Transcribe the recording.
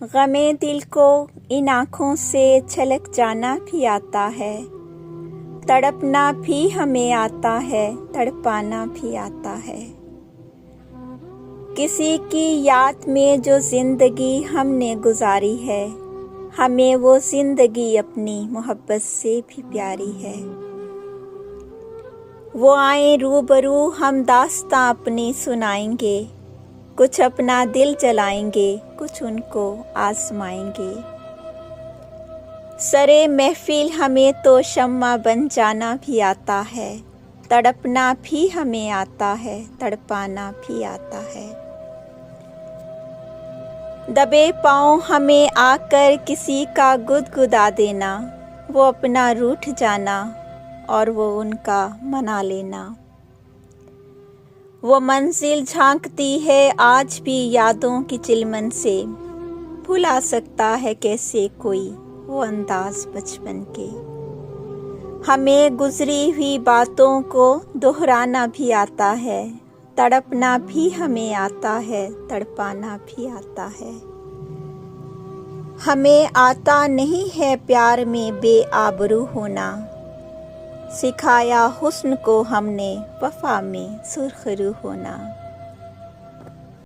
गमे दिल को इन आँखों से छलक जाना भी आता है, तड़पना भी हमें आता है, तड़पाना भी आता है। किसी की याद में जो जिंदगी हमने गुजारी है, हमें वो जिंदगी अपनी मोहब्बत से भी प्यारी है। वो आए रूबरू हम दास्तां अपनी सुनाएंगे, कुछ अपना दिल जलाएंगे, कुछ उनको आजमाएंगे। सरे महफिल हमें तो शम्मा बन जाना भी आता है, तड़पना भी हमें आता है, तड़पाना भी आता है। दबे पाँव हमें आकर किसी का गुदगुदा देना, वो अपना रूठ जाना और वो उनका मना लेना। वो मंजिल झांकती है आज भी यादों की चिलमन से, भुला सकता है कैसे कोई वो अंदाज बचपन के। हमें गुजरी हुई बातों को दोहराना भी आता है, तड़पना भी हमें आता है, तड़पाना भी आता है। हमें आता नहीं है प्यार में बेआबरू होना, सिखाया हुस्न को हमने वफा में सुरखरू होना।